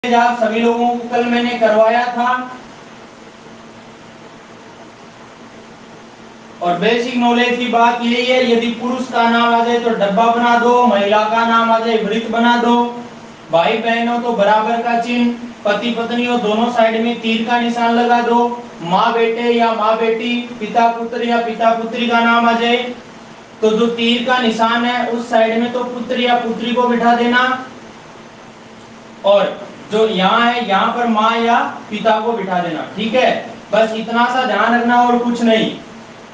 आप सभी लोगों को कल मैंने करवाया था और बेसिक नॉलेज की बात यही है, यदि पुरुष का नाम आ जाए तो डब्बा बना दो, महिला का नाम आ जाए वृत्त बना दो, भाई बहन हो तो बराबर का चिन्ह, पति पत्नी हो दोनों साइड में तीर का निशान लगा दो, माँ बेटे या माँ बेटी, पिता पुत्र या पिता पुत्री का नाम आ जाए तो जो तीर का निशान है उस साइड में तो पुत्र या पुत्री को बिठा देना, और जो यहाँ है यहाँ पर माँ या पिता को बिठा देना। ठीक है, बस इतना सा ध्यान रखना और कुछ नहीं।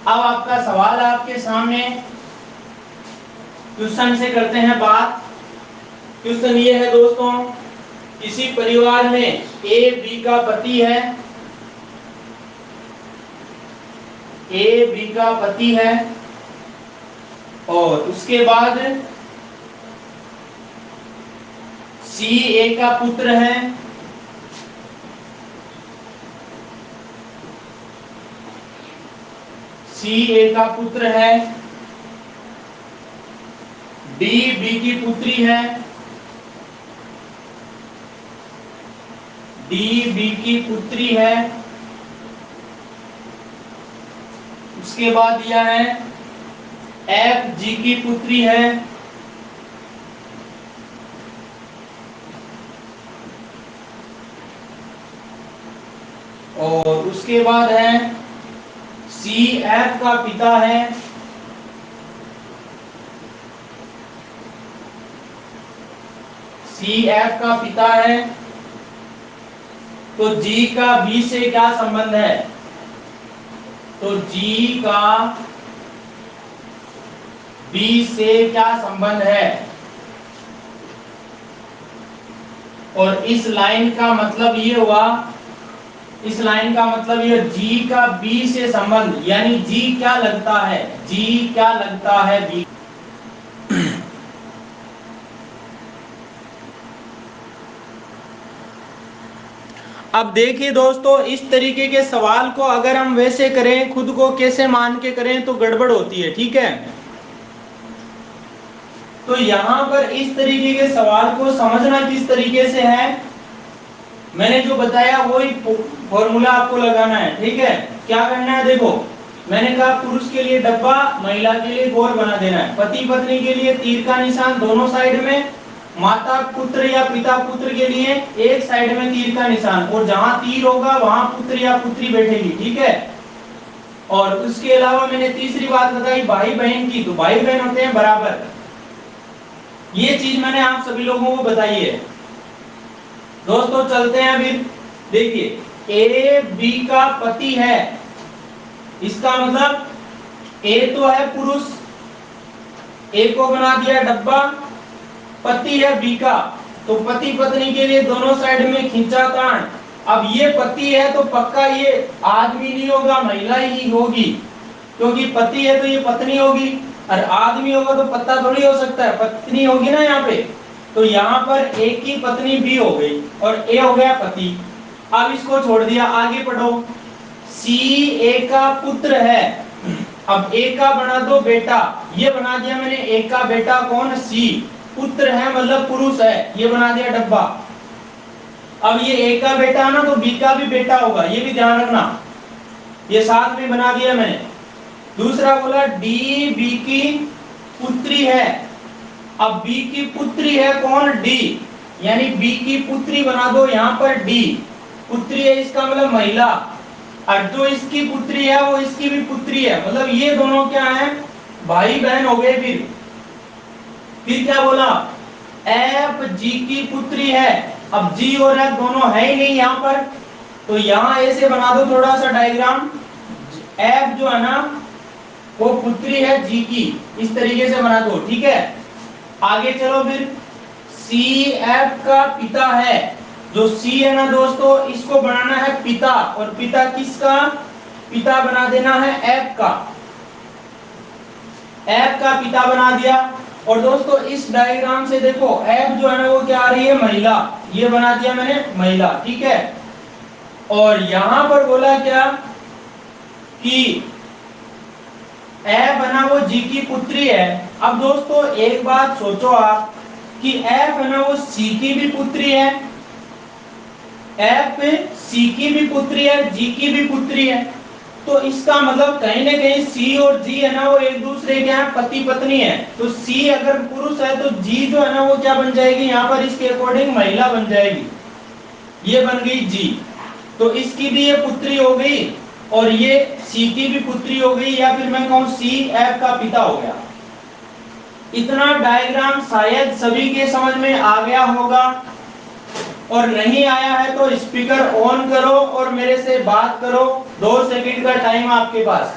अब आपका सवाल आपके सामने, क्वेश्चन से करते हैं बात। क्वेश्चन ये है दोस्तों, किसी परिवार में ए बी का पति है, ए बी का पति है और उसके बाद सी ए का पुत्र है, सी ए का पुत्र है, डी बी की पुत्री है, डी बी की पुत्री है, उसके बाद दिया है एफ जी की पुत्री है, और उसके बाद है सी एफ का पिता है, सी एफ का पिता है, तो जी का बी से क्या संबंध है? तो जी का बी से क्या संबंध है? और इस लाइन का मतलब ये हुआ, इस लाइन का मतलब ये जी का बी से संबंध, यानी जी क्या लगता है, जी क्या लगता है बी। अब देखिए दोस्तों, इस तरीके के सवाल को अगर हम वैसे करें, खुद को कैसे मान के करें तो गड़बड़ होती है। ठीक है, तो यहां पर इस तरीके के सवाल को समझना किस तरीके से है, मैंने जो बताया वही फॉर्मूला आपको लगाना है। ठीक है, क्या करना है, देखो मैंने कहा पुरुष के लिए डब्बा, महिला के लिए गोल बना देना है, पति पत्नी के लिए तीर का निशान दोनों साइड में, माता पुत्र या पिता पुत्र के लिए एक साइड में तीर का निशान, और जहां तीर होगा वहां पुत्र या पुत्री बैठेगी। ठीक है, और उसके अलावा मैंने तीसरी बात बताई भाई बहन की, तो भाई बहन होते हैं बराबर। ये चीज मैंने आप सभी लोगों को बताई है दोस्तों। चलते हैं अभी, देखिए ए बी का पति है, इसका मतलब ए तो है पुरुष, ए को बना दिया डब्बा, पति है बी का, तो पति पत्नी के लिए दोनों साइड में खींचा ताण। अब ये पति है तो पक्का ये आदमी नहीं होगा, महिला ही होगी, क्योंकि पति है तो ये पत्नी होगी, और आदमी होगा तो पत्ता थोड़ी हो सकता है, पत्नी होगी ना यहाँ पे। तो यहाँ पर ए की पत्नी बी हो गई और ए हो गया पति। अब इसको छोड़ दिया, आगे पढ़ो। सी ए का पुत्र है, अब ए का बना दो बेटा, ये बना दिया मैंने ए का बेटा कौन, सी, पुत्र है मतलब पुरुष है, ये बना दिया डब्बा। अब ये ए का बेटा है ना, तो बी का भी बेटा होगा, ये भी ध्यान रखना, ये साथ में बना दिया मैंने। दूसरा बोला डी बी की पुत्री है, अब बी की पुत्री है कौन, डी, यानी बी की पुत्री बना दो यहाँ पर डी, पुत्री है इसका मतलब महिला, और जो इसकी पुत्री है वो इसकी भी पुत्री है, मतलब ये दोनों क्या है, भाई बहन हो गए। फिर क्या बोला, एफ जी की पुत्री है, अब जी और एफ दोनों है ही नहीं यहाँ पर, तो यहाँ ऐसे बना दो थोड़ा सा डायग्राम, एफ जो है ना वो पुत्री है जी की, इस तरीके से बना दो। ठीक है, आगे चलो फिर, सी एफ का पिता है, जो सी है ना दोस्तों इसको बनाना है पिता, और पिता किसका, पिता बना देना है एफ का, एफ का पिता बना दिया। और दोस्तों इस डायग्राम से देखो एफ जो है ना वो क्या आ रही है, महिला, ये बना दिया मैंने महिला। ठीक है, और यहां पर बोला क्या कि एफ है ना वो जी की पुत्री है। अब दोस्तों एक बात सोचो आप कि एफ है ना वो सी की भी पुत्री है, एफ सी की भी पुत्री है, जी की भी पुत्री है, तो इसका मतलब कहीं ना कहीं सी और जी है ना वो एक दूसरे के यहाँ पति पत्नी है। तो सी अगर पुरुष है तो जी जो है ना वो क्या बन जाएगी यहाँ पर इसके अकॉर्डिंग महिला बन जाएगी, ये बन गई जी। तो इसकी भी ये पुत्री हो गई और ये सी की भी पुत्री हो गई, या फिर मैं कहूं सी एफ का पिता हो गया। इतना डायग्राम शायद सभी के समझ में आ गया होगा, और नहीं आया है तो स्पीकर ऑन करो और मेरे से बात करो। 2 सेकंड का टाइम आपके पास।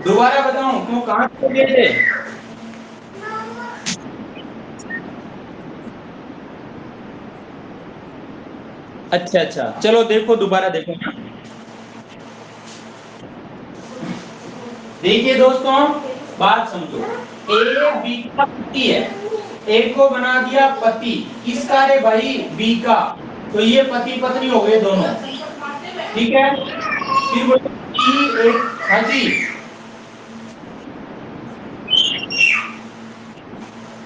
दोबारा बताऊं क्यों, कहां से गए थे? अच्छा अच्छा, चलो देखो दोबारा देखो। देखिए दोस्तों, बात समझो। ए बी का पति है, ए को बना दिया पति, किसका रे भाई? बी का। तो ये पति पत्नी हो गए दोनों, ठीक है। फिर बोलो ई एक, हाँ जी,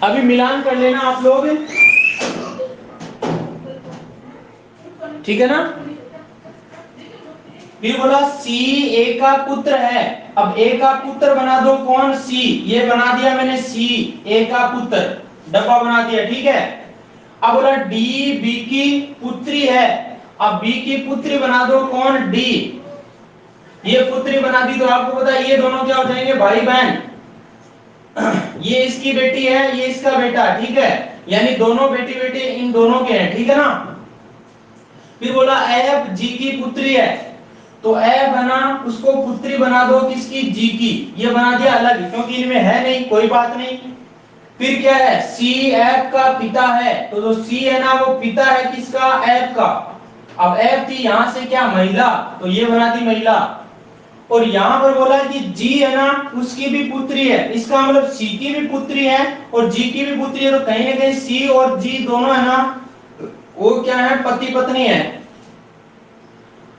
अभी मिलान कर लेना आप लोग, ठीक है ना। फिर बोला सी ए का पुत्र है, अब ए का पुत्र बना दो कौन? सी, ये बना दिया मैंने सी ए का पुत्र, डब्बा बना दिया, ठीक है। अब बोला डी बी की पुत्री है, अब बी की पुत्री बना दो कौन? डी, ये पुत्री बना दी। तो आपको पता है ये दोनों क्या हो जाएंगे? भाई बहन। ये इसकी बेटी है, ये इसका बेटा, ठीक है, यानी दोनों बेटी बेटे इन दोनों के हैं, ठीक है ना। फिर बोला एफ जी की पुत्री है, तो एफ है ना उसको पुत्री बना दो किसकी? जी की, ये बना दिया अलग क्योंकि इनमें है नहीं, कोई बात नहीं। फिर क्या है? सी एफ का पिता है, तो जो सी है ना वो पिता है किसका? एफ का। अब एफ थी यहां से क्या? महिला, तो ये बना दी महिला। और यहां पर बोला कि जी है ना उसकी भी पुत्री है, इसका मतलब सी की भी पुत्री है और जी की भी पुत्री है, तो कहीं ना कहीं सी और जी दोनों है ना वो क्या है? पति पत्नी है।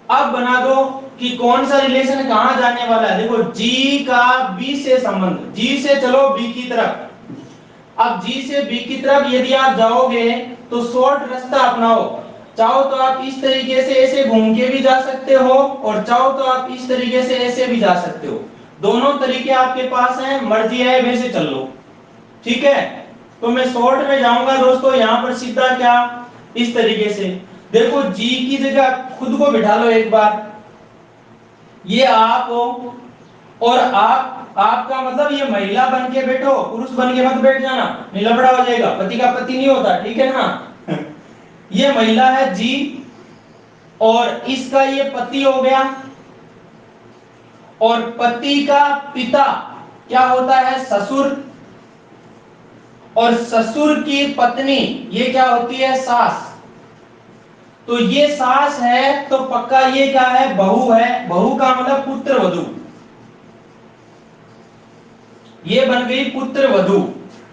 अब बना दो कि कौन सा रिलेशन कहां जाने वाला है। देखो जी का बी से संबंध, जी से चलो बी की तरफ। अब जी से बी की तरफ यदि आप जाओगे तो शॉर्ट रास्ता अपनाओ। चाहो तो आप इस तरीके से ऐसे घूम के भी जा सकते हो और चाहो तो आप इस तरीके से ऐसे भी जा सकते हो। दोनों तरीके आपके पास हैं, मर्जी है वैसे चल लो, ठीक है। तो मैं शॉर्ट में जाऊंगा दोस्तों, यहां पर सीधा क्या? इस तरीके से देखो, जी की जगह खुद को बिठा लो एक बार, ये आप हो और आपका मतलब ये महिला बन के बैठो, पुरुष बन के मत बैठ जाना, नहीं लफड़ा हो जाएगा, पति का पति नहीं होता, ठीक है ना। ये महिला है जी और इसका ये पति हो गया, और पति का पिता क्या होता है? ससुर, और ससुर की पत्नी ये क्या होती है? सास। तो ये सास है तो पक्का ये क्या है? बहू है, बहू का मतलब पुत्र वधू, ये बन गई पुत्र वधू,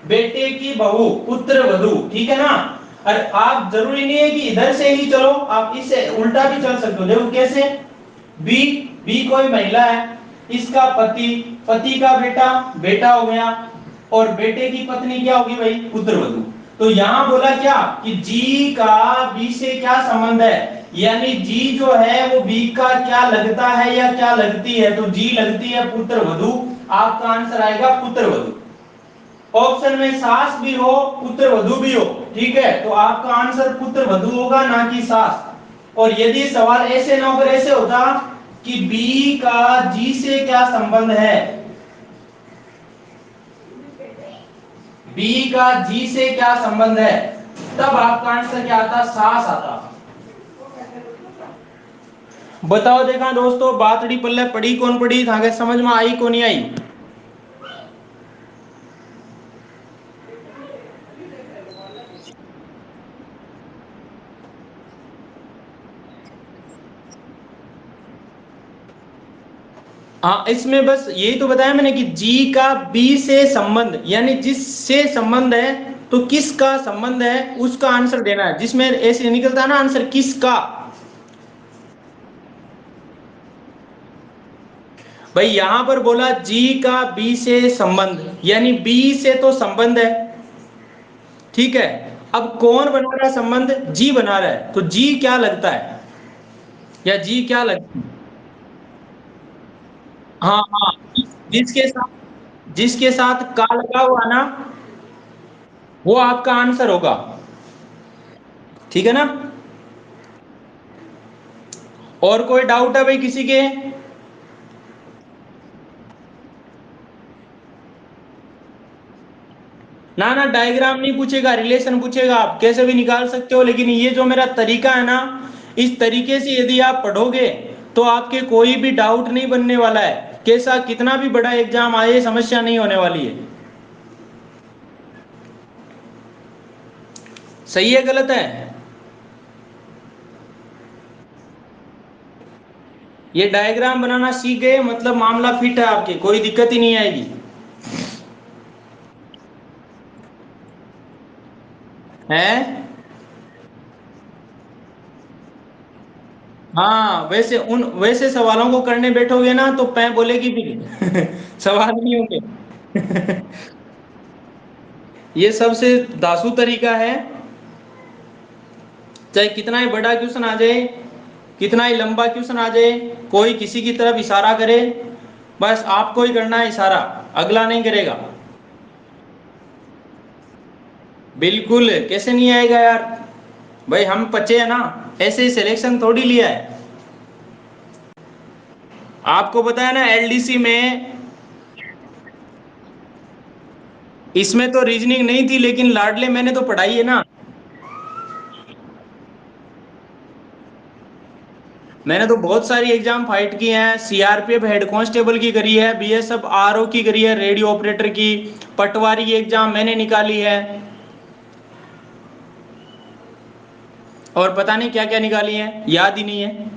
बेटे की बहू, पुत्र वधू, ठीक है ना। और आप जरूरी नहीं है कि इधर से ही चलो, आप इससे उल्टा भी चल सकते हो। देखो कैसे? बी, बी कोई महिला है, इसका पति, पति का बेटा, बेटा हो गया, और बेटे की पत्नी क्या होगी भाई? पुत्र वधू। तो यहां बोला क्या कि जी का बी से क्या संबंध है, यानी जी जो है वो बी का क्या लगता है या क्या लगती है? तो जी लगती है पुत्र वधू, आपका आंसर आएगा पुत्र वधू। ऑप्शन में सास भी हो पुत्र वधु भी हो, ठीक है, तो आपका आंसर पुत्र वधु होगा ना कि सास। और यदि सवाल ऐसे ना होकर ऐसे होता कि बी का जी से क्या संबंध है, बी का जी से क्या संबंध है, तब आपका आंसर क्या आता? सास आता। बताओ देखा दोस्तों, बातड़ी पल्ले पड़ी कौन पड़ी था, समझ में आई कौन नहीं आई? हाँ, इसमें बस यही तो बताया मैंने कि जी का बी से संबंध, यानी जिससे संबंध है तो किसका संबंध है उसका आंसर देना है, जिसमें ऐसे निकलता है ना आंसर किसका। भाई यहां पर बोला जी का बी से संबंध, यानी बी से तो संबंध है, ठीक है। अब कौन बना रहा है संबंध? जी बना रहा है, तो जी क्या लगता है, या जी क्या लगती है? हाँ हाँ, जिसके साथ का लगा हुआ ना, वो आपका आंसर होगा। ठीक है ना? और कोई डाउट है भाई किसी के? ना ना, डायग्राम नहीं पूछेगा, रिलेशन पूछेगा, आप कैसे भी निकाल सकते हो, लेकिन ये जो मेरा तरीका है ना, इस तरीके से यदि आप पढ़ोगे तो आपके कोई भी डाउट नहीं बनने वाला है। कैसा कितना भी बड़ा एग्जाम आए, समस्या नहीं होने वाली है। सही है गलत है? ये डायग्राम बनाना सीख गए मतलब मामला फिट है, आपके कोई दिक्कत ही नहीं आएगी। है? हाँ, वैसे सवालों को करने बैठोगे ना तो पै बोलेगी फिर सवाल नहीं होंगे ये सबसे दासू तरीका है। चाहे कितना ही बड़ा क्वेश्चन आ जाए, कितना ही लंबा क्वेश्चन आ जाए, कोई किसी की तरफ इशारा करे, बस आपको ही करना है इशारा, अगला नहीं करेगा। बिल्कुल, कैसे नहीं आएगा यार, भाई हम बच्चे हैं ना, ऐसे ही सिलेक्शन थोड़ी लिया है। आपको बताया ना एलडीसी में, इसमें तो रीजनिंग नहीं थी, लेकिन लाडले मैंने तो पढ़ाई है ना। मैंने तो बहुत सारी एग्जाम फाइट की हैं, सीआरपीएफ हेड कांस्टेबल की करी है, बीएसएफ आरओ की करी है, रेडियो ऑपरेटर की, पटवारी की एग्जाम मैंने निकाली है, और पता नहीं क्या क्या निकाली है, याद ही नहीं है।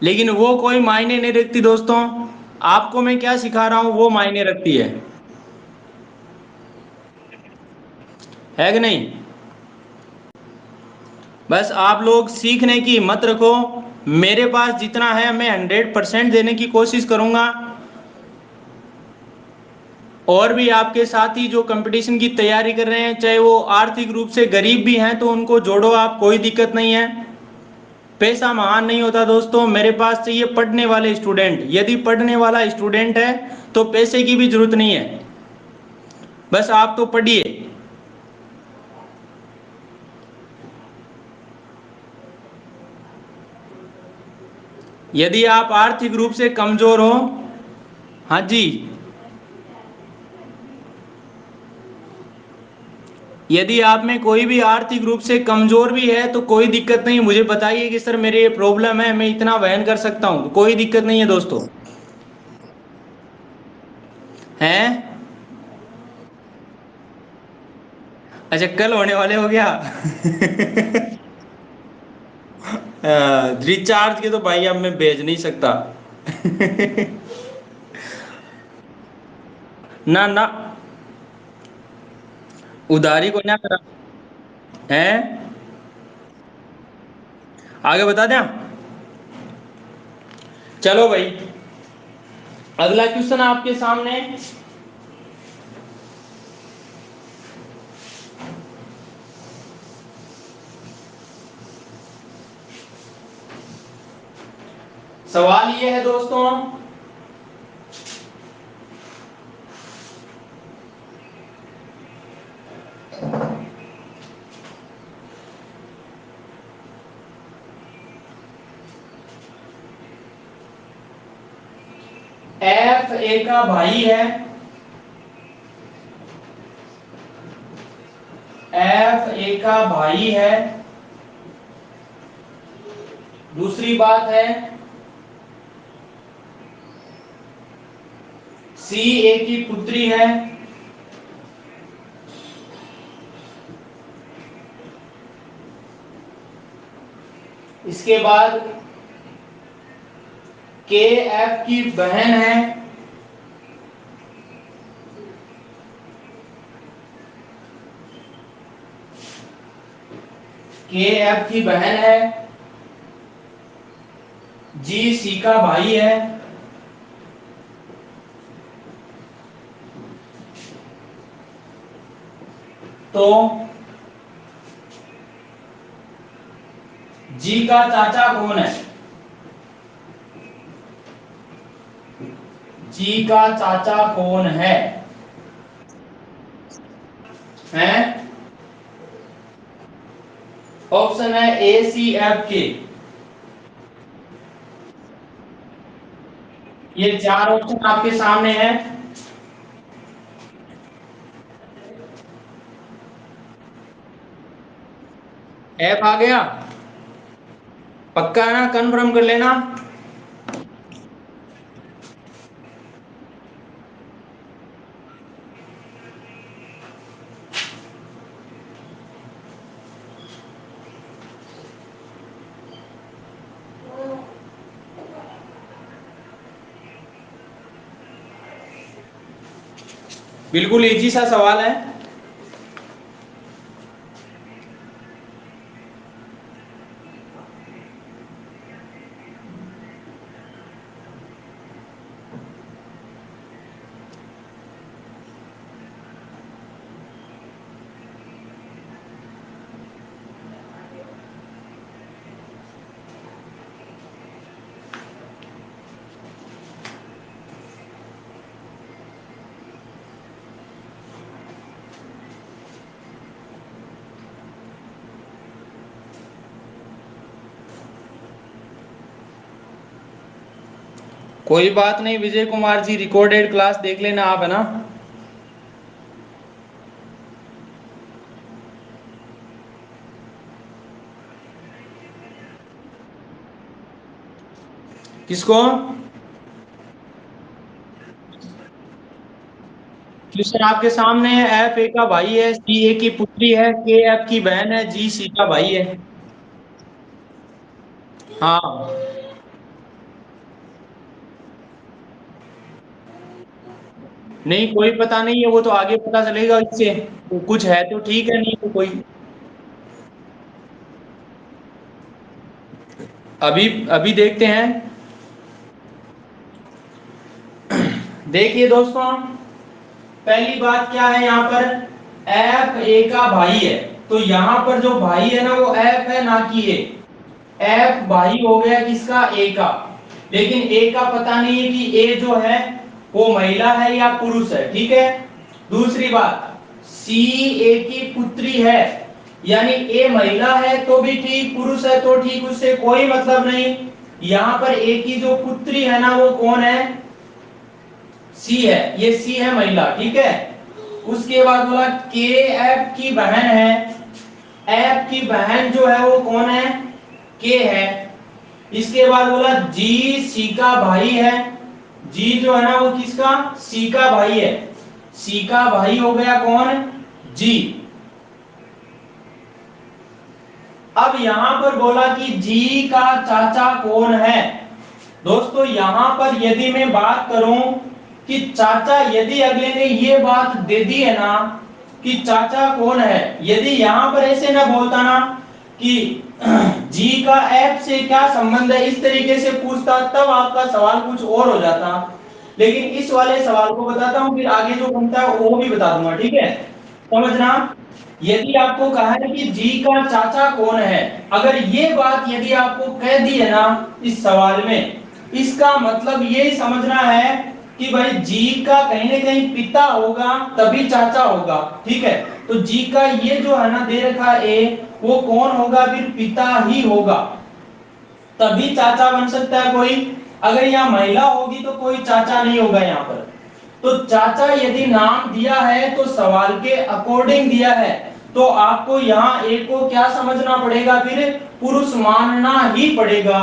लेकिन वो कोई मायने नहीं रखती दोस्तों, आपको मैं क्या सिखा रहा हूं वो मायने रखती है कि नहीं? बस आप लोग सीखने की हिम्मत रखो, मेरे पास जितना है मैं 100% देने की कोशिश करूंगा। और भी आपके साथी जो कंपटीशन की तैयारी कर रहे हैं, चाहे वो आर्थिक रूप से गरीब भी हैं, तो उनको जोड़ो आप, कोई दिक्कत नहीं है। पैसा महान नहीं होता दोस्तों, मेरे पास चाहिए पढ़ने वाले स्टूडेंट, यदि पढ़ने वाला स्टूडेंट है तो पैसे की भी जरूरत नहीं है, बस आप तो पढ़िए। यदि आप आर्थिक रूप से कमजोर हो, हाँ जी, यदि आप में कोई भी आर्थिक रूप से कमजोर भी है तो कोई दिक्कत नहीं, मुझे बताइए कि सर मेरे ये प्रॉब्लम है, मैं इतना वहन कर सकता हूँ, कोई दिक्कत नहीं है दोस्तों। हैं? अच्छा, कल होने वाले हो गया रिचार्ज के तो भाई अब मैं भेज नहीं सकता ना ना, उधारी को ना करा है। आगे बता दें? चलो भाई, अगला क्वेश्चन आपके सामने। सवाल ये है दोस्तों, एफ ए का भाई है, एफ ए का भाई है, दूसरी बात है सी ए की पुत्री है, इसके बाद के एफ की बहन है, के एफ की बहन है, जी सी का भाई है, तो जी का चाचा कौन है? जी का चाचा कौन है? हैं? ऑप्शन है ए सी एफ के। ये चार ऑप्शन आपके सामने है। एफ आ गया? पक्का है ना? कंफर्म कर लेना। बिल्कुल इजी सा सवाल है। कोई बात नहीं विजय कुमार जी, रिकॉर्डेड क्लास देख लेना आप, है ना? किसको? क्वेश्चन आपके सामने है। एफ ए का भाई है, सी ए की पुत्री है, के एफ की बहन है, जी सी का भाई है। हाँ। नहीं कोई पता नहीं है, वो तो आगे पता चलेगा इससे। तो कुछ है तो ठीक है, नहीं तो कोई। अभी अभी देखते हैं। देखिए दोस्तों, पहली बात क्या है यहाँ पर, एफ ए का भाई है। तो यहाँ पर जो भाई है ना वो एफ है, ना कि ए। एफ भाई हो गया किसका? ए का। लेकिन ए का पता नहीं है कि ए जो है वो महिला है या पुरुष है, ठीक है। दूसरी बात, सी ए की पुत्री है, यानी ए महिला है तो भी ठीक, पुरुष है तो ठीक, उससे कोई मतलब नहीं। यहां पर ए की जो पुत्री है ना वो कौन है? सी है, ये सी है महिला, ठीक है। उसके बाद बोला के एफ की बहन है। एफ की बहन जो है वो कौन है? के है। इसके बाद बोला जी सी का भाई है। जी जो है ना वो किसका? सी का भाई है। सी का भाई हो गया कौन? जी। अब यहां पर बोला कि जी का चाचा कौन है। दोस्तों यहां पर यदि मैं बात करूं कि चाचा, यदि अगले ने ये बात दे दी है ना कि चाचा कौन है, यदि यहां पर ऐसे ना बोलता ना कि जी का एफ से क्या संबंध है, इस तरीके से पूछता, तब आपका सवाल कुछ और हो जाता। लेकिन इस वाले सवाल को बताता हूं, फिर आगे जो बनता है वो भी बता दूंगा, ठीक है। समझना, यदि आपको कहा है कि जी का चाचा कौन है, अगर ये बात यदि आपको कह दी है ना इस सवाल में, इसका मतलब ये समझना है कि भाई जी का कहीं ना कहीं पिता होगा तभी चाचा होगा, ठीक है। तो जी का ये जो है ना दे रखा है ए, वो कौन होगा? फिर पिता ही होगा, तभी चाचा बन सकता है कोई। अगर यहाँ महिला होगी तो कोई चाचा नहीं होगा यहाँ पर। तो चाचा यदि नाम दिया है तो सवाल के अकॉर्डिंग दिया है, तो आपको यहाँ ए को क्या समझना पड़ेगा? फिर पुरुष मानना ही पड़ेगा,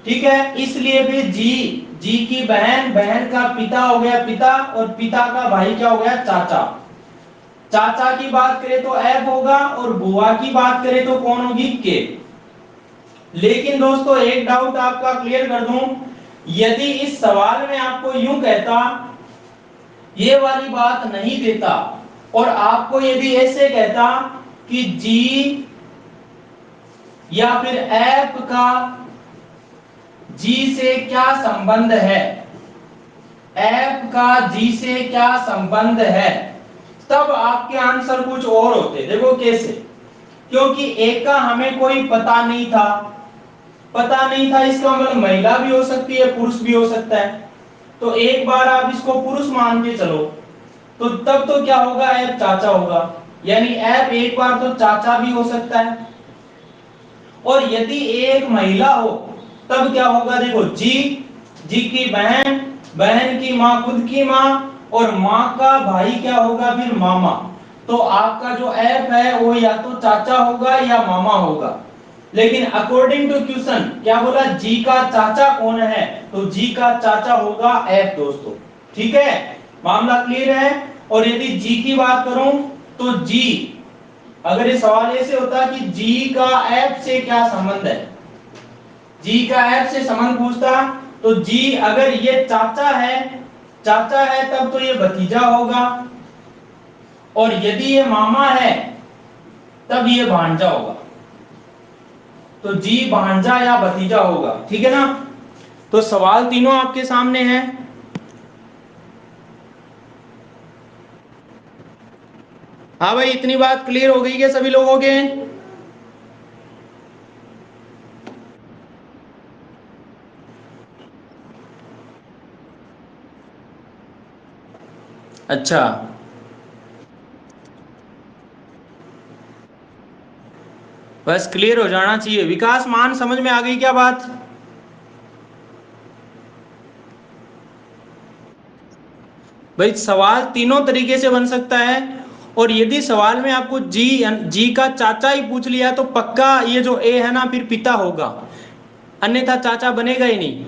ठीक है। इसलिए फिर जी, जी की बहन, बहन का पिता हो गया पिता, और पिता का भाई क्या हो गया? चाचा। चाचा की बात करें तो एफ होगा, और बुआ की बात करें तो कौन होगी? के। लेकिन दोस्तों एक डाउट आपका क्लियर कर दूं, यदि इस सवाल में आपको यूं कहता, ये वाली बात नहीं देता, और आपको यदि ऐसे कहता कि जी या फिर एफ का जी से क्या संबंध है, एफ का जी से क्या संबंध है, तब आपके आंसर कुछ और होते। देखो कैसे, क्योंकि एक का हमें कोई पता नहीं था, पता नहीं था इसका मतलब महिला भी हो सकती है, पुरुष भी हो सकता है। तो एक बार आप इसको पुरुष मान के चलो, तो तब तो क्या होगा, एफ चाचा होगा, यानी एफ एक बार तो चाचा भी हो सकता है। और यदि एक महिला हो तब क्या होगा, देखो जी, जी की बहन, बहन की माँ खुद की माँ, और माँ का भाई क्या होगा फिर, मामा। तो आपका जो एफ है वो या तो चाचा होगा या मामा होगा। लेकिन अकॉर्डिंग टू क्वेश्चन क्या बोला, जी का चाचा कौन है, तो जी का चाचा होगा एफ दोस्तों। ठीक है, मामला क्लियर है। और यदि जी की बात करूं तो जी, अगर ये सवाल ऐसे होता कि जी का एफ से क्या संबंध है, जी का एफ से संबंध पूछता, तो जी अगर ये चाचा है, चाचा है तब तो ये भतीजा होगा, और यदि ये मामा है तब ये भांजा होगा। तो जी भांजा या भतीजा होगा, ठीक है ना। तो सवाल तीनों आपके सामने हैं। हाँ भाई, इतनी बात क्लियर हो गई क्या सभी लोगों के? अच्छा, बस क्लियर हो जाना चाहिए। विकास मान समझ में आ गई क्या बात? भाई सवाल तीनों तरीके से बन सकता है, और यदि सवाल में आपको जी, जी का चाचा ही पूछ लिया तो पक्का ये जो ए है ना फिर पिता होगा, अन्यथा चाचा बनेगा ही नहीं।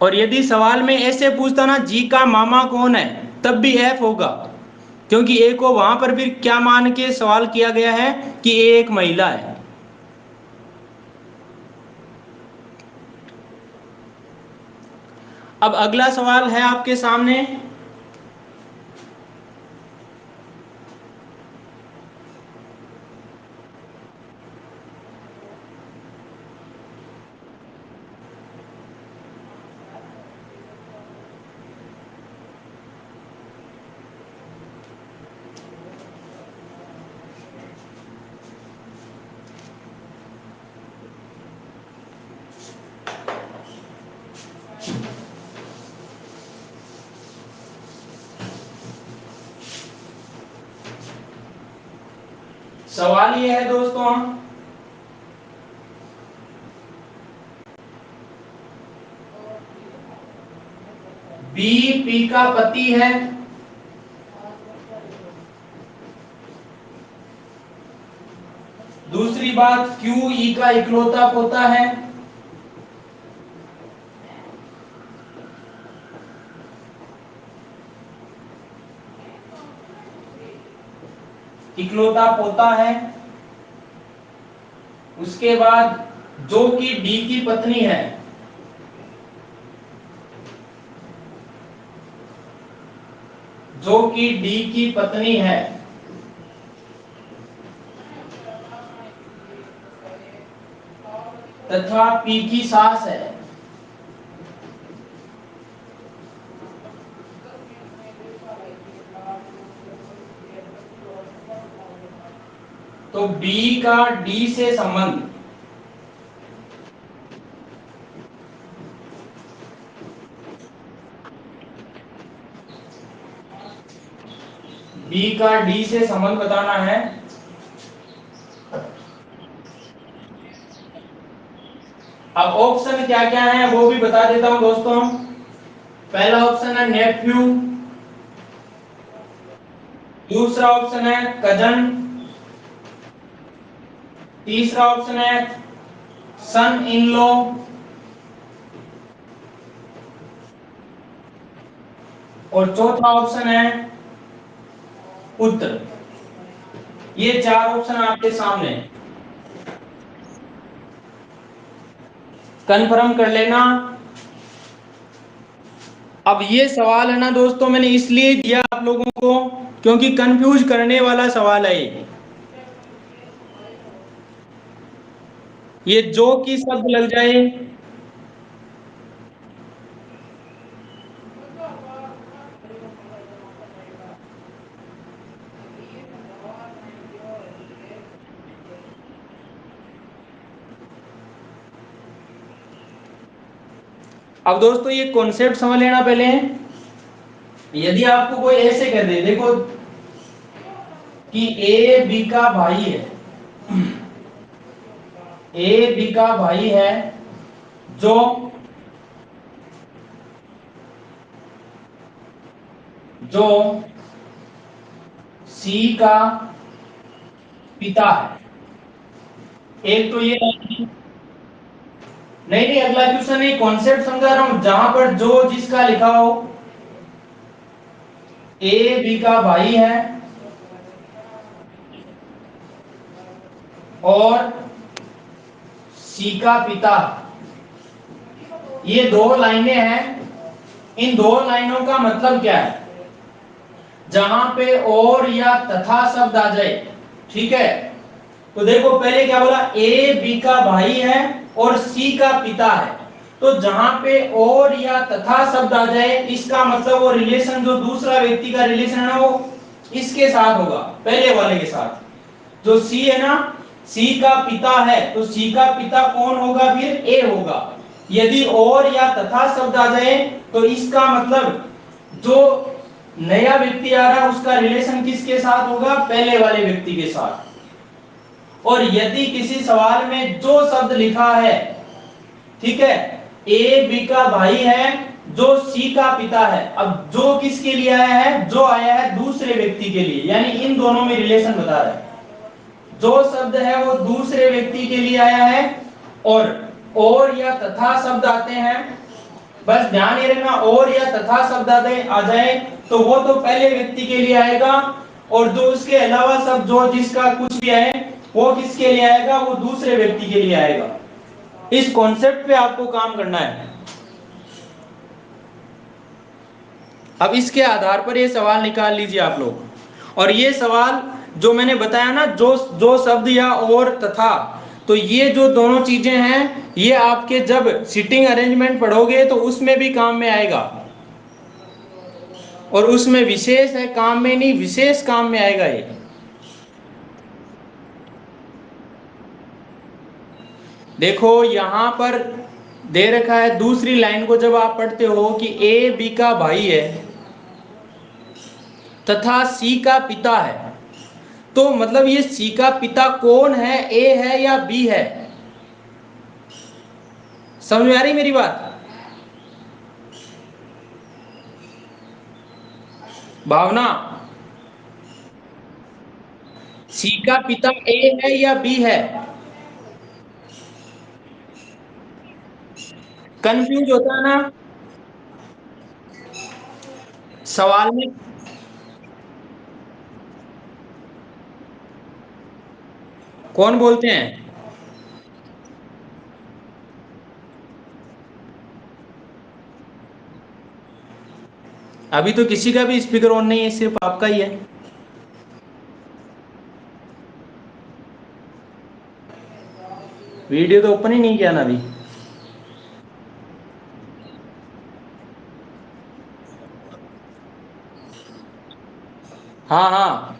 और यदि सवाल में ऐसे पूछता ना जी का मामा कौन है, तब भी एफ होगा, क्योंकि ए को वहां पर फिर क्या मान के सवाल किया गया है कि ए एक महिला है। अब अगला सवाल है आपके सामने। सवाल ये है दोस्तों, बी पी का पति है, दूसरी बात क्यू ई का इकलौता पोता है, इकलौता पोता है। उसके बाद जो कि डी की पत्नी है, जो कि डी की पत्नी है, तथा पी की सास है। तो बी का डी से संबंध, बी का डी से संबंध बताना है। अब ऑप्शन क्या क्या है वो भी बता देता हूं दोस्तों। पहला ऑप्शन है नेफ्यू, दूसरा ऑप्शन है कजन, तीसरा ऑप्शन है सन इन लॉ, और चौथा ऑप्शन है पुत्र। ये चार ऑप्शन आपके सामने, कंफर्म कर लेना। अब ये सवाल है ना दोस्तों, मैंने इसलिए दिया आप लोगों को क्योंकि कंफ्यूज करने वाला सवाल है ये जो कि शब्द लग जाए, अब दोस्तों ये कॉन्सेप्ट समझ लेना पहले। यदि आपको कोई ऐसे कर दे, देखो कि ए बी का भाई है, ए बी का भाई है, जो जो सी का पिता है। एक तो ये नहीं नहीं, अगला क्वेश्चन नहीं, कॉन्सेप्ट समझा रहा हूं, जहां पर जो जिसका लिखा हो, ए बी का भाई है और सी का पिता, ये दो लाइनें हैं। इन दो लाइनों का मतलब क्या है? जहां पे और या तथा शब्द आ जाए, ठीक है, तो देखो पहले क्या बोला, ए बी का भाई है और सी का पिता है, तो जहां पे और या तथा शब्द आ जाए, इसका मतलब वो रिलेशन जो दूसरा व्यक्ति का रिलेशन है वो इसके साथ होगा, पहले वाले के साथ। जो सी है ना, सी का पिता है, तो सी का पिता कौन होगा? फिर ए होगा। यदि और या तथा शब्द आ जाए तो इसका मतलब जो नया व्यक्ति आ रहा है उसका रिलेशन किसके साथ होगा? पहले वाले व्यक्ति के साथ। और यदि किसी सवाल में जो शब्द लिखा है, ठीक है, ए बी का भाई है जो सी का पिता है, अब जो किसके लिए आया है? जो आया है दूसरे व्यक्ति के लिए, यानी इन दोनों में रिलेशन बता रहा है। जो शब्द है वो दूसरे व्यक्ति के लिए आया है, और या तथा शब्द आते हैं, बस ध्यान ये रखना, और या तथा शब्द आ जाए तो वो तो पहले व्यक्ति के लिए आएगा, और जो उसके अलावा शब्द जो जिसका कुछ भी आए वो किसके लिए आएगा? वो दूसरे व्यक्ति के लिए आएगा। इस कॉन्सेप्ट पे आपको काम करना है। अब इसके आधार पर ये सवाल निकाल लीजिए आप लोग। और ये सवाल जो मैंने बताया ना, जो जो शब्द या और तथा, तो ये जो दोनों चीजें हैं, ये आपके जब सिटिंग अरेंजमेंट पढ़ोगे तो उसमें भी काम में आएगा, और उसमें विशेष है, काम में नहीं, विशेष काम में आएगा ये। देखो यहां पर दे रखा है, दूसरी लाइन को जब आप पढ़ते हो कि ए बी का भाई है तथा सी का पिता है, तो मतलब ये सी का पिता कौन है? ए है या बी है? समझ में आ रही मेरी बात? भावना, सी का पिता ए है या बी है? कंफ्यूज होता है ना सवाल में। कौन बोलते हैं? अभी तो किसी का भी स्पीकर ऑन नहीं है, सिर्फ आपका ही है। वीडियो तो ओपन ही नहीं किया ना अभी। हाँ हाँ।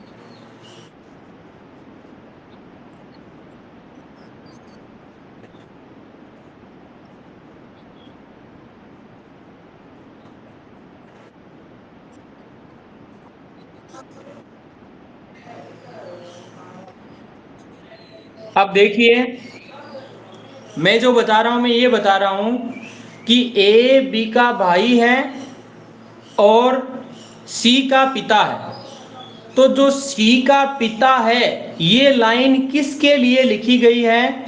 अब देखिए, मैं जो बता रहा हूं, मैं ये बता रहा हूं कि ए बी का भाई है और सी का पिता है, तो जो सी का पिता है, ये लाइन किसके लिए लिखी गई है?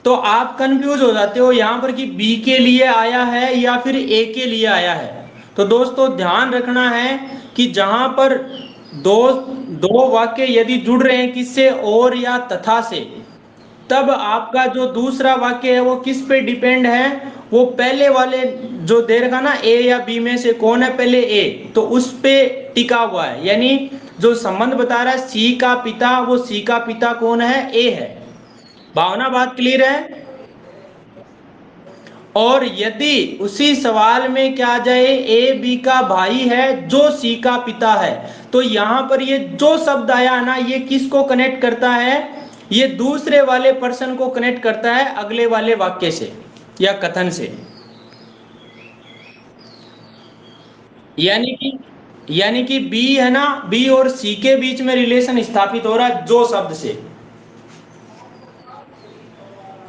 तो आप कंफ्यूज हो जाते हो यहां पर कि बी के लिए आया है या फिर ए के लिए आया है। तो दोस्तों ध्यान रखना है कि जहां पर दो दो वाक्य यदि जुड़ रहे हैं किससे? और या तथा से, तब आपका जो दूसरा वाक्य है वो किस पे डिपेंड है? वो पहले वाले जो दे रखा ना, ए या बी में से कौन है पहले? ए, तो उस पे टिका हुआ है, यानी जो संबंध बता रहा है सी का पिता, वो सी का पिता कौन है? ए है। भावना, बात क्लियर है? और यदि उसी सवाल में क्या आ जाए, ए बी का भाई है जो सी का पिता है, तो यहां पर ये जो शब्द आया ना, ये किसको कनेक्ट करता है? ये दूसरे वाले पर्सन को कनेक्ट करता है अगले वाले वाक्य से या कथन से। यानी कि बी है ना, बी और सी के बीच में रिलेशन स्थापित हो रहा है जो शब्द से।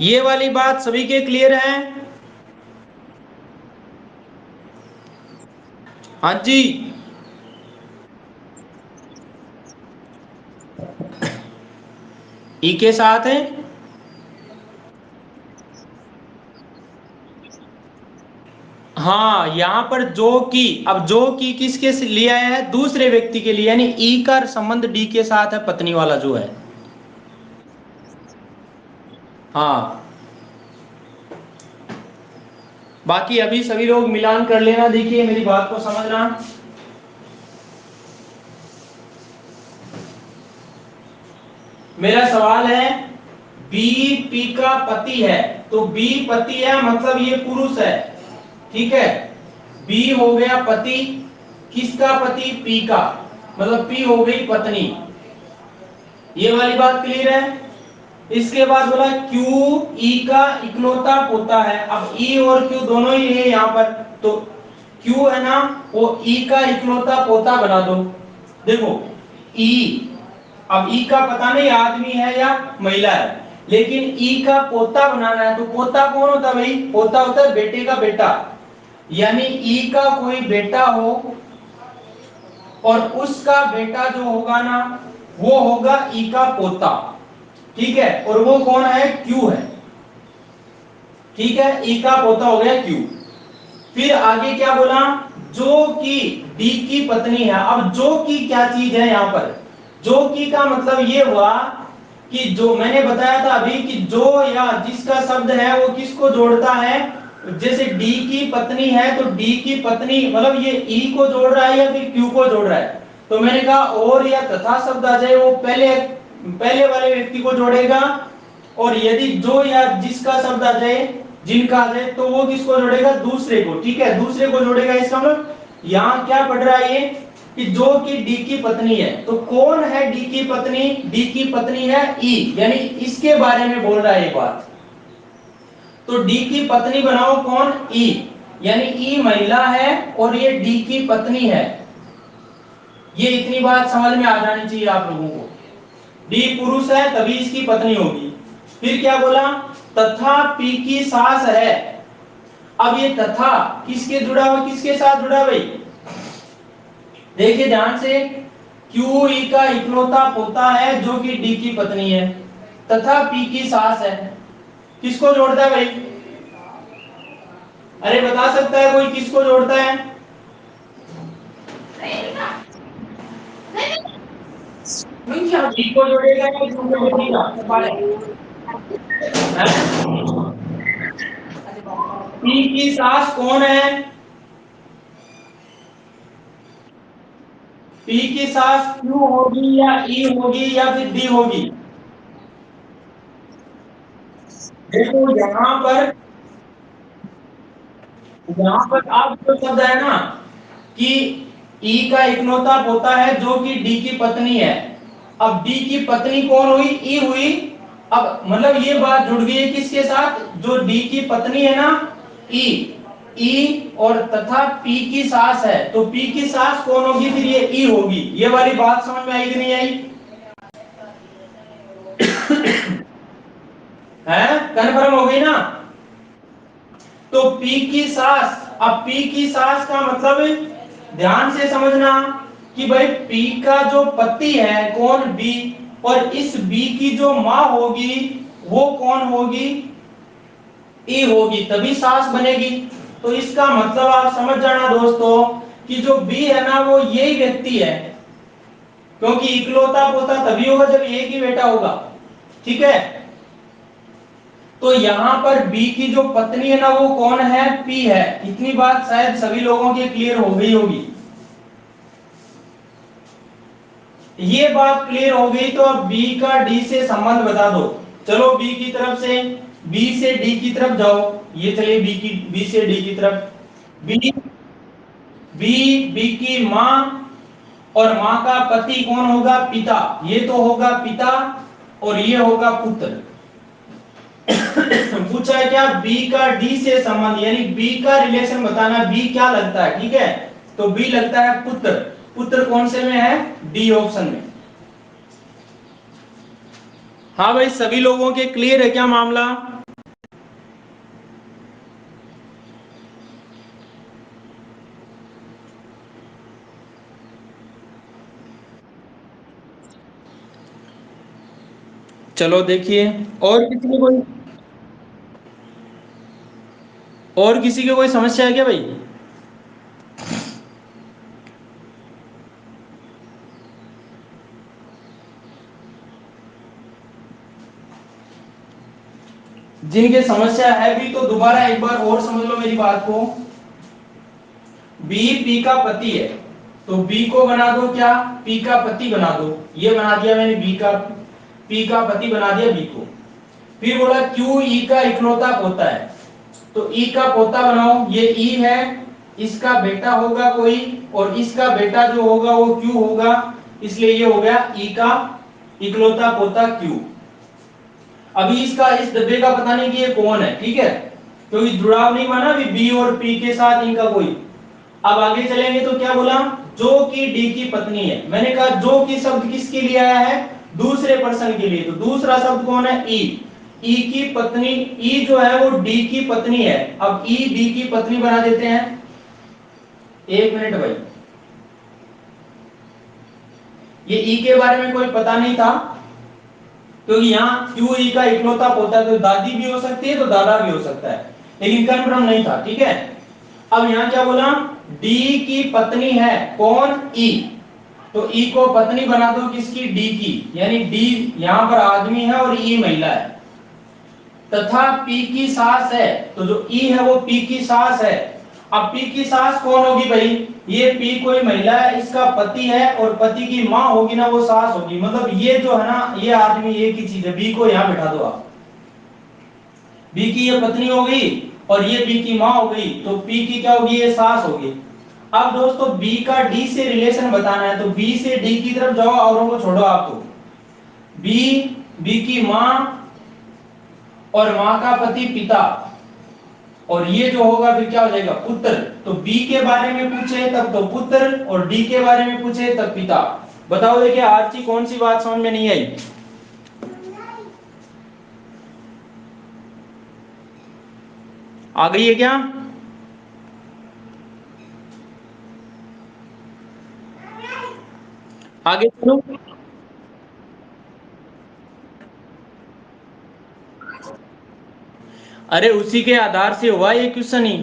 ये वाली बात सभी के क्लियर है? हाँ जी। ई के साथ है। हाँ, यहां पर जो की, अब जो की किसके लिए आया है? दूसरे व्यक्ति के लिए, यानी ई का संबंध डी के साथ है, पत्नी वाला जो है। हाँ, बाकी अभी सभी लोग मिलान कर लेना, देखिए मेरी बात को समझना। मेरा सवाल है, बी पी का पति है, तो बी पति है मतलब ये पुरुष है, ठीक है। बी हो गया पति, किसका पति? पी का, मतलब पी हो गई पत्नी। ये वाली बात क्लियर है? इसके बाद बोला क्यू ई का इकलौता पोता है। अब ई और क्यू दोनों ही है यहाँ पर, तो क्यू है ना, वो ई का इकलौता पोता बना दो। देखो ई, अब ई का पता नहीं आदमी है या महिला है, लेकिन ई का पोता बनाना है, तो पोता कौन होता है भाई? पोता होता है बेटे का बेटा। यानी ई का कोई बेटा हो और उसका बेटा जो होगा ना, वो होगा ई का पोता, ठीक है। और वो कौन है? क्यू है, ठीक है। ई का पोता हो गया क्यू। फिर आगे क्या बोला? जो कि डी की पत्नी है। अब जो की क्या चीज है यहाँ पर? जो की का मतलब ये हुआ कि जो मैंने बताया था अभी कि जो या जिसका शब्द है वो किसको जोड़ता है? जैसे डी की पत्नी है तो डी की पत्नी मतलब ये ई को जोड़ रहा है या फिर क्यू को जोड़ रहा है? तो मैंने कहा और या तथा शब्द आ जाए वो पहले पहले वाले व्यक्ति को जोड़ेगा, और यदि जो या जिसका शब्द आ जाए, जिनका आ जाए, तो वो किसको जोड़ेगा? दूसरे को, ठीक है, दूसरे को जोड़ेगा। इसका मतलब यहाँ क्या पढ़ रहा है ये कि जो कि डी की पत्नी है, तो कौन है डी की पत्नी? डी की पत्नी है ई, यानी इसके बारे में बोल रहा है ये बात। तो डी की पत्नी बनाओ कौन? ई, यानी ई महिला है और ये डी की पत्नी है। ये इतनी बात समझ में आ जानी चाहिए आप लोगों को। डी पुरुष है तभी इसकी पत्नी होगी। फिर क्या बोला? तथा पी की सास है। अब ये तथा किसके जुड़ा हुआ, किसके साथ जुड़ा भाई? देखिए ध्यान से, क्यू ई का इकलौता पोता है जो कि डी की पत्नी है, तथा पी की सास है। किसको जोड़ता है भाई? अरे बता सकता है कोई किसको जोड़ता है? डी को जोड़ेगा या क्यू को जोड़ेगा? पी की सास कौन है? पी की सास क्यू होगी या ई होगी या फिर डी होगी? देखो यहाँ पर आप जो शब्द है ना कि ई का इकलौता पोता है जो कि डी की पत्नी है। अब डी की पत्नी कौन हुई? ई हुई। अब मतलब ये बात जुड़ गई है किसके साथ? जो डी की पत्नी है ना, ई, ई और तथा पी की सास है, तो पी की सास कौन होगी? फिर ये ई होगी। ये वाली बात समझ में आई कि नहीं आई? है, कन्फर्म हो गई ना? तो पी की सास, अब पी की सास का मतलब ध्यान से समझना कि भाई पी का जो पति है कौन? बी, और इस बी की जो मां होगी वो कौन होगी? ई होगी, तभी सास बनेगी। तो इसका मतलब आप समझ जाना दोस्तों कि जो बी है ना वो यही व्यक्ति है, क्योंकि इकलौता पोता तभी होगा जब एक ही बेटा होगा, ठीक है। तो यहाँ पर बी की जो पत्नी है ना वो कौन है? पी है। इतनी बात शायद सभी लोगों की क्लियर हो गई होगी। ये बात क्लियर हो गई तो अब बी का डी से संबंध बता दो। चलो बी की तरफ से, बी से डी की तरफ जाओ। ये चलिए बी से डी की तरफ। बी, बी की मां, और मां का पति कौन होगा? पिता। ये तो होगा पिता और ये होगा पुत्र। पूछा है क्या? बी का डी से संबंध, यानी बी का रिलेशन बताना, बी क्या लगता है, ठीक है। तो बी लगता है पुत्र। पुत्र कौन से में है? डी ऑप्शन में। हाँ भाई, सभी लोगों के क्लियर है क्या मामला? चलो देखिए, और किसी को कोई, और किसी की कोई समस्या है क्या भाई? जिनके समस्या है भी तो दोबारा एक बार और समझ लो मेरी बात को। बी पी का पति है, तो बी को बना दो क्या? पी का पति बना दो। ये बना दिया मैंने बी का, पी का पति बना दिया बी को। फिर बोला क्यू ई का इकलौता पोता है, तो ई का पोता बनाओ। ये ई है, इसका बेटा होगा कोई, और इसका बेटा जो होगा वो क्यू होगा, इसलिए ये हो गया ई का इकलौता पोता क्यू। अभी इसका इस डब्बे का पता नहीं कि ये कौन है, ठीक है, क्योंकि जुड़ाव नहीं माना अभी बी और पी के साथ इनका कोई। अब आगे चलेंगे तो क्या बोला? जो कि डी की पत्नी है। मैंने कहा जो की शब्द किसके लिए आया है? दूसरे पर्सन के लिए। तो दूसरा शब्द कौन है? ई। ई की पत्नी, ई जो है वो डी की पत्नी है। अब ई डी की पत्नी बना देते हैं। एक मिनट भाई, ये ई के बारे में कोई पता नहीं था, क्योंकि यहाँ क्यू ई का इकलौता पोता है, तो दादी भी हो सकती है तो दादा भी हो सकता है, लेकिन कन्फर्म नहीं था, ठीक है। अब यहाँ क्या बोला? डी की पत्नी है कौन? ई। तो ई को पत्नी बना दो किसकी? डी की, यानी डी यहाँ पर आदमी है और ई महिला है। तथा पी की सास है, तो जो ई है वो पी की सास है। अब पी की सास कौन होगी भाई? ये पी कोई महिला है, इसका पति है, और पति की माँ होगी ना, वो सास होगी। मतलब ये जो है ना, ये आदमी एक ही चीज है। बी को यहाँ बिठा दो आप। बी की ये पत्नी हो गई और ये बी की माँ हो गई, तो पी की क्या होगी? ये सास होगी। अब दोस्तों बी का डी से रिलेशन बताना है, तो बी से डी की तरफ जाओ, औरों को छोड़ो आप। तो बी, बी की माँ, और माँ का पति पिता, और ये जो होगा फिर क्या हो जाएगा? पुत्र। तो बी के बारे में पूछे तब तो पुत्र, और डी के बारे में पूछे तब पिता। बताओ देखिए आरती, कौन सी बात समझ में नहीं आई? आ गई है क्या? आगे चलो। अरे उसी के आधार से हुआ ये क्वेश्चन ही।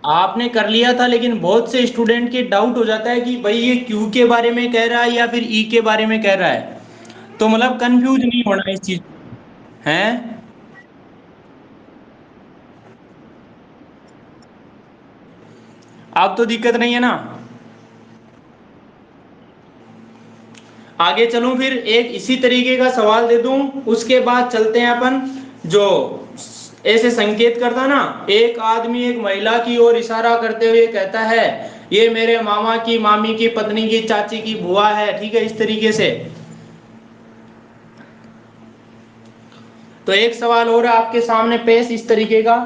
आपने कर लिया था, लेकिन बहुत से स्टूडेंट के डाउट हो जाता है कि भाई ये क्यू के बारे में कह रहा है या फिर ई के बारे में कह रहा है, तो मतलब कंफ्यूज नहीं होना इस चीज है। अब तो दिक्कत नहीं है ना? आगे चलूं फिर एक इसी तरीके का सवाल दे दूं, उसके बाद चलते हैं अपन। जो ऐसे संकेत करता ना, एक आदमी एक महिला की ओर इशारा करते हुए कहता है ये मेरे मामा की मामी की पत्नी की चाची की बुआ है, ठीक है, इस तरीके से। तो एक सवाल और आपके सामने पेश इस तरीके का।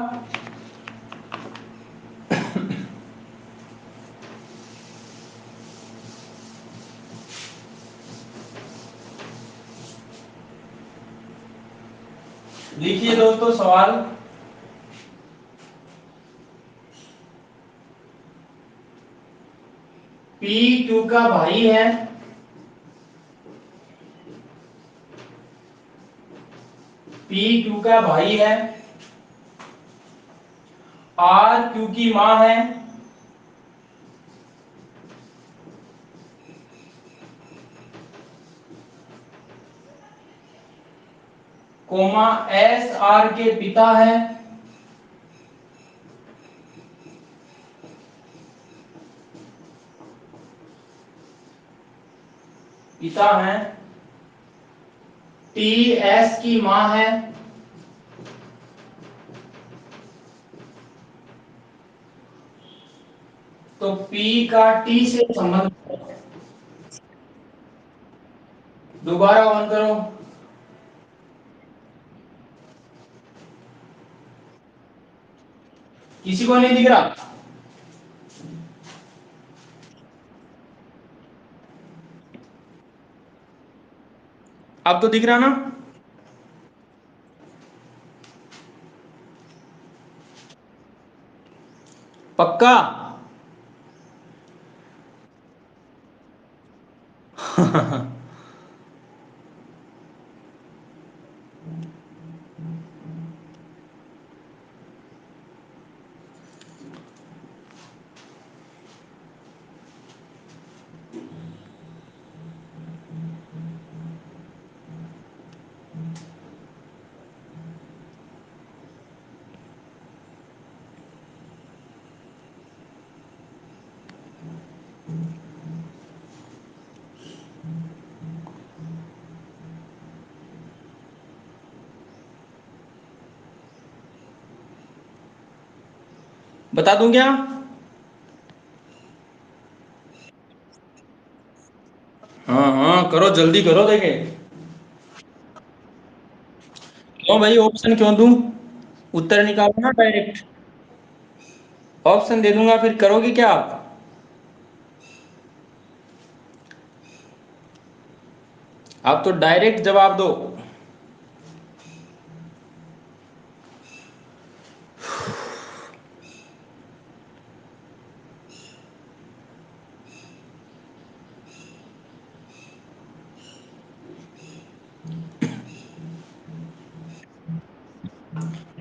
देखिए दोस्तों सवाल, पी क्यू का भाई है, पी क्यू का भाई है, आर क्यू की मां है, कोमा एस आर के पिता है, पिता है, टी एस की मां है, तो पी का टी से संबंध। दोबारा ऑन करो। किसी को नहीं दिख रहा? अब तो दिख रहा ना? पक्का? बता दूं क्या? हाँ हाँ करो, जल्दी करो, देखे। क्यों भाई, ऑप्शन क्यों दूं? उत्तर निकालो ना डायरेक्ट। ऑप्शन दे दूंगा, फिर करोगे क्या आप? आप तो डायरेक्ट जवाब दो।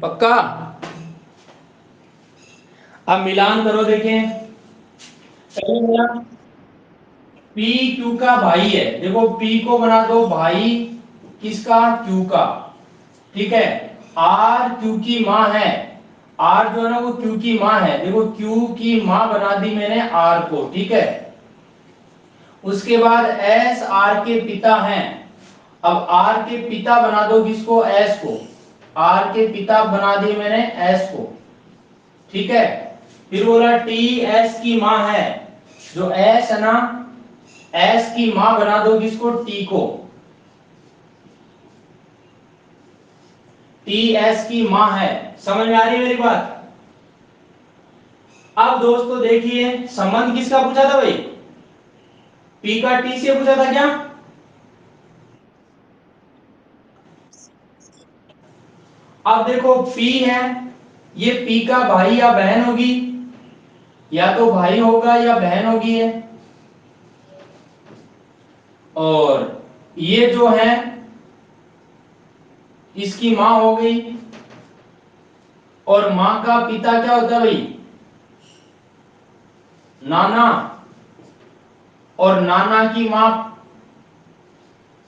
पक्का? अब मिलान करो, देखें। पहले मेरा पी क्यू का भाई है, देखो पी को बना दो भाई किसका? क्यू का। ठीक है। आर क्यू की माँ है, आर जो है ना वो क्यू की माँ है, देखो क्यू की माँ बना दी मैंने आर को। ठीक है। उसके बाद एस आर के पिता हैं, अब आर के पिता बना दो किसको? एस को। आर के पिता बना दिए मैंने एस को। ठीक है। फिर बोला टी एस की माँ है, जो एस है ना, एस की माँ बना दो किसको? टी को। टी एस की माँ है। समझ में आ रही है मेरी बात? अब दोस्तों देखिए, संबंध किसका पूछा था भाई? पी का टी से पूछा था क्या? अब देखो पी है, ये पी का भाई या बहन होगी, या तो भाई होगा या बहन होगी है। और ये जो है इसकी माँ हो गई। और माँ का पिता क्या होता है भाई? नाना। और नाना की माँ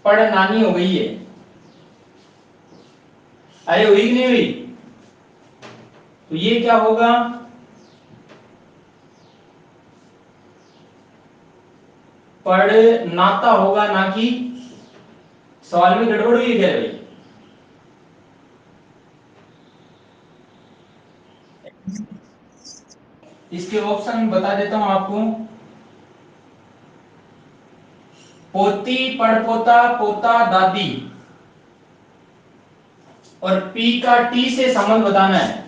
पड़ नानी हो गई है। अरे हुई कि नहीं हुई? तो ये क्या होगा? पड़ नाता होगा, ना कि। सवाल में गड़बड़ हुई है क्या भाई? इसके ऑप्शन बता देता हूं आपको। पोती, पड़पोता, पोता, दादी। और पी का टी से संबंध बताना है।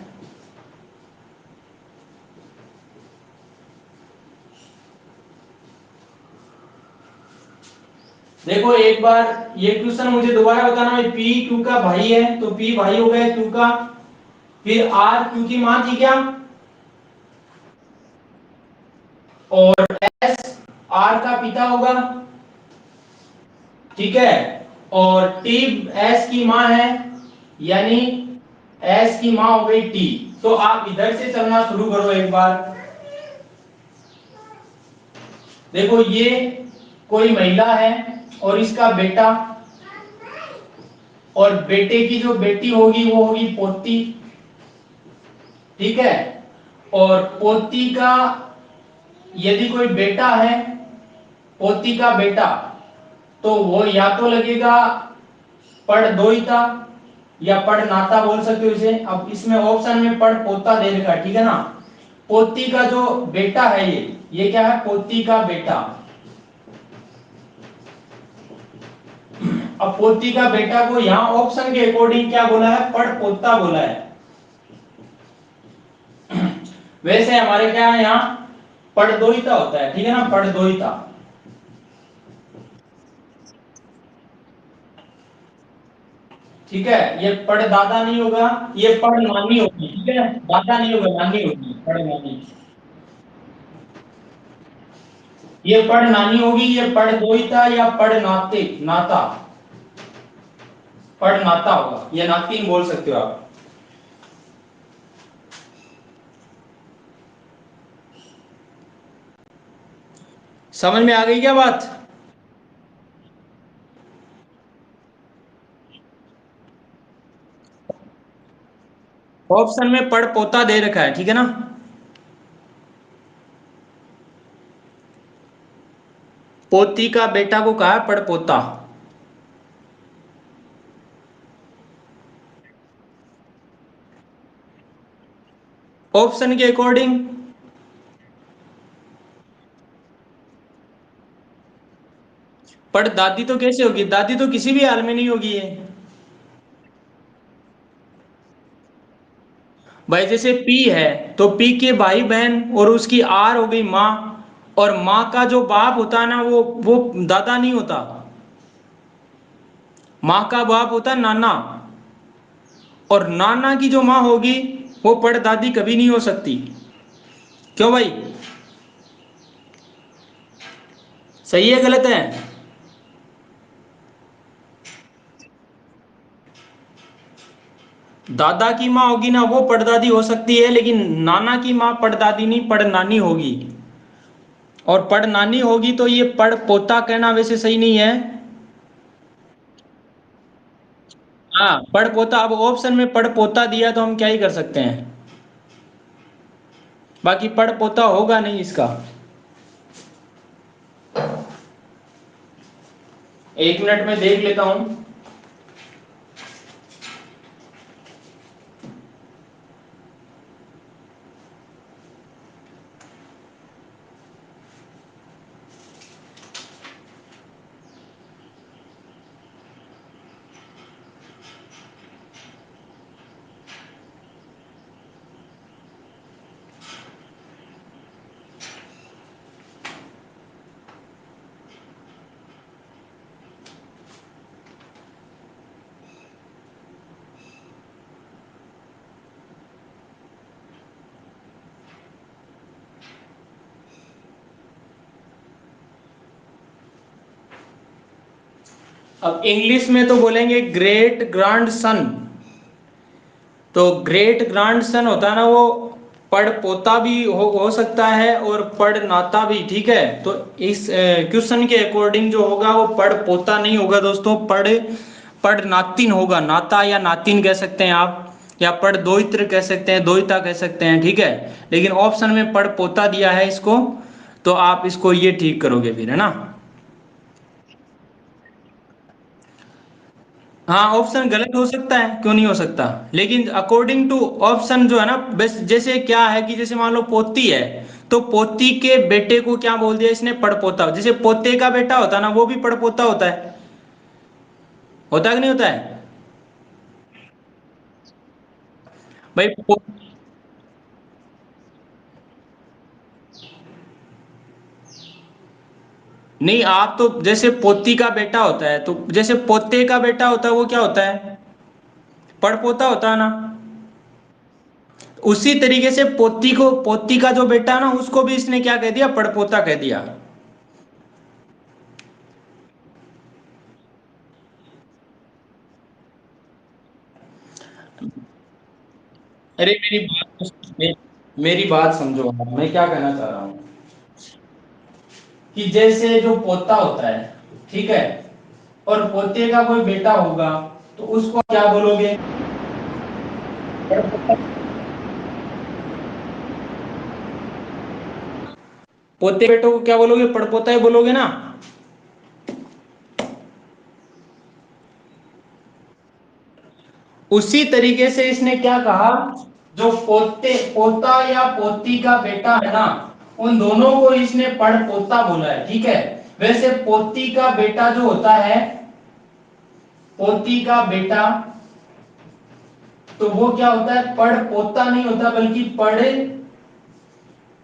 देखो एक बार ये क्वेश्चन मुझे दोबारा बताना है। पी क्यू का भाई है, तो पी भाई हो गया क्यू का। फिर आर क्यू की मां थी क्या? और एस आर का पिता होगा। ठीक है। और टी एस की मां है, यानी एस की मां हो गई टी। तो आप इधर से चलना शुरू करो एक बार। देखो ये कोई महिला है और इसका बेटा, और बेटे की जो बेटी होगी वो होगी पोती। ठीक है। और पोती का यदि कोई बेटा है, पोती का बेटा, तो वो या तो लगेगा पड़ दोहिता या पड़ नाता बोल सकते हो इसे। अब इसमें ऑप्शन में पड़ पोता दे रखा है, ठीक है ना। पोती का जो बेटा है ये क्या है? पोती का बेटा। अब पोती का बेटा को यहां ऑप्शन के अकॉर्डिंग क्या बोला है? पड़ पोता बोला है। वैसे हमारे क्या है यहाँ पड़दोहिता होता है, ठीक है ना, पड़दोहिता। ठीक है, ये पड़दादा नहीं होगा, ये पड़नानी होगी, ठीक है, दादा नहीं होगा, नानी होगी, पड़नानी। ये पड़नानी होगी, ये पड़दोहिता या पड़नाते नाता, पड़नाता होगा, ये नातिन बोल सकते हो आप। समझ में आ गई क्या बात? ऑप्शन में पड़ पोता दे रखा है, ठीक है ना। पोती का बेटा को कहा है पड़ पोता। ऑप्शन के अकॉर्डिंग पड़ दादी तो कैसे होगी, दादी तो किसी भी हाल में नहीं होगी ये। भाई जैसे पी है, तो पी के भाई बहन और उसकी आर हो गई माँ, और माँ का जो बाप होता है ना, वो दादा नहीं होता, माँ का बाप होता है नाना। और नाना की जो माँ होगी वो पड़दादी कभी नहीं हो सकती। क्यों भाई, सही है गलत है? दादा की माँ होगी ना वो पड़दादी हो सकती है, लेकिन नाना की माँ पड़दादी नहीं, पड़नानी होगी। और पड़नानी होगी तो ये पड़ पोता कहना वैसे सही नहीं है। हाँ पड़ पोता, अब ऑप्शन में पड़ पोता दिया तो हम क्या ही कर सकते हैं, बाकी पड़ पोता होगा नहीं इसका। 1 मिनट में देख लेता हूं। अब इंग्लिश में तो बोलेंगे ग्रेट ग्रैंड सन, तो ग्रेट ग्रैंड सन होता है ना वो पड़ पोता भी हो सकता है और पड़ नाता भी, ठीक है। तो इस क्वेश्चन के अकॉर्डिंग जो होगा वो पड़ पोता नहीं होगा दोस्तों, पड़ पड़ नातिन होगा, नाता या नातिन कह सकते हैं आप, या पड़ दोहित्र कह सकते हैं, दोहिता कह सकते हैं, ठीक है। लेकिन ऑप्शन में पड़ पोता दिया है इसको, तो आप इसको ये ठीक करोगे फिर, है ना। हाँ ऑप्शन गलत हो सकता है, क्यों नहीं हो सकता, लेकिन अकॉर्डिंग टू ऑप्शन जो है ना, बस जैसे क्या है कि जैसे मान लो पोती है, तो पोती के बेटे को क्या बोल दिया इसने, पड़पोता। जैसे पोते का बेटा होता है ना वो भी पड़पोता होता है कि नहीं होता है? भाई नहीं, आप तो जैसे पोती का बेटा होता है, तो जैसे पोते का बेटा होता है वो क्या होता है, पड़पोता होता है ना। उसी तरीके से पोती को, पोती का जो बेटा है ना उसको भी इसने क्या कह दिया, पड़पोता कह दिया। अरे मेरी बात समझो आप, मैं क्या कहना चाह रहा हूँ कि जैसे जो पोता होता है, ठीक है, और पोते का कोई बेटा होगा, तो उसको क्या बोलोगे, पोते बेटों को क्या बोलोगे, पड़पोता ही बोलोगे ना। उसी तरीके से इसने क्या कहा, जो पोते पोता या पोती का बेटा है ना, उन दोनों को इसने पड़पोता बोला है, ठीक है। वैसे पोती का बेटा जो होता है, पोती का बेटा, तो वो क्या होता है, पड़ पोता नहीं होता बल्कि पड़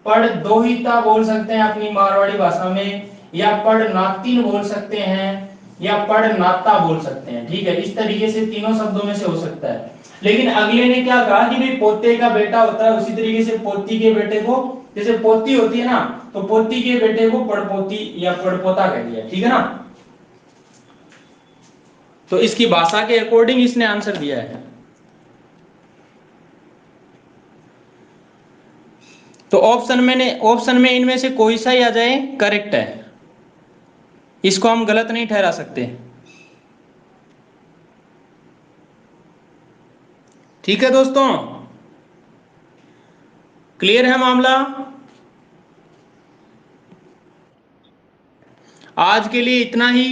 पढ़ दोहिता बोल सकते हैं अपनी मारवाड़ी भाषा में, या पढ़ नातिन बोल सकते हैं, या पढ़ नाता बोल सकते हैं। ठीक है, इस तरीके से तीनों शब्दों में से हो सकता है। लेकिन अगले ने क्या कहा कि भाई पोते का बेटा होता है, उसी तरीके से पोती के बेटे को, जैसे पोती होती है ना, तो पोती के बेटे को पड़पोती या पड़पोता कह दिया। ठीक है ना, तो इसकी भाषा के अकॉर्डिंग इसने आंसर दिया है। तो ऑप्शन में इनमें से कोई सा ही आ जाए करेक्ट है, इसको हम गलत नहीं ठहरा सकते। ठीक है दोस्तों, क्लियर है मामला। आज के लिए इतना ही।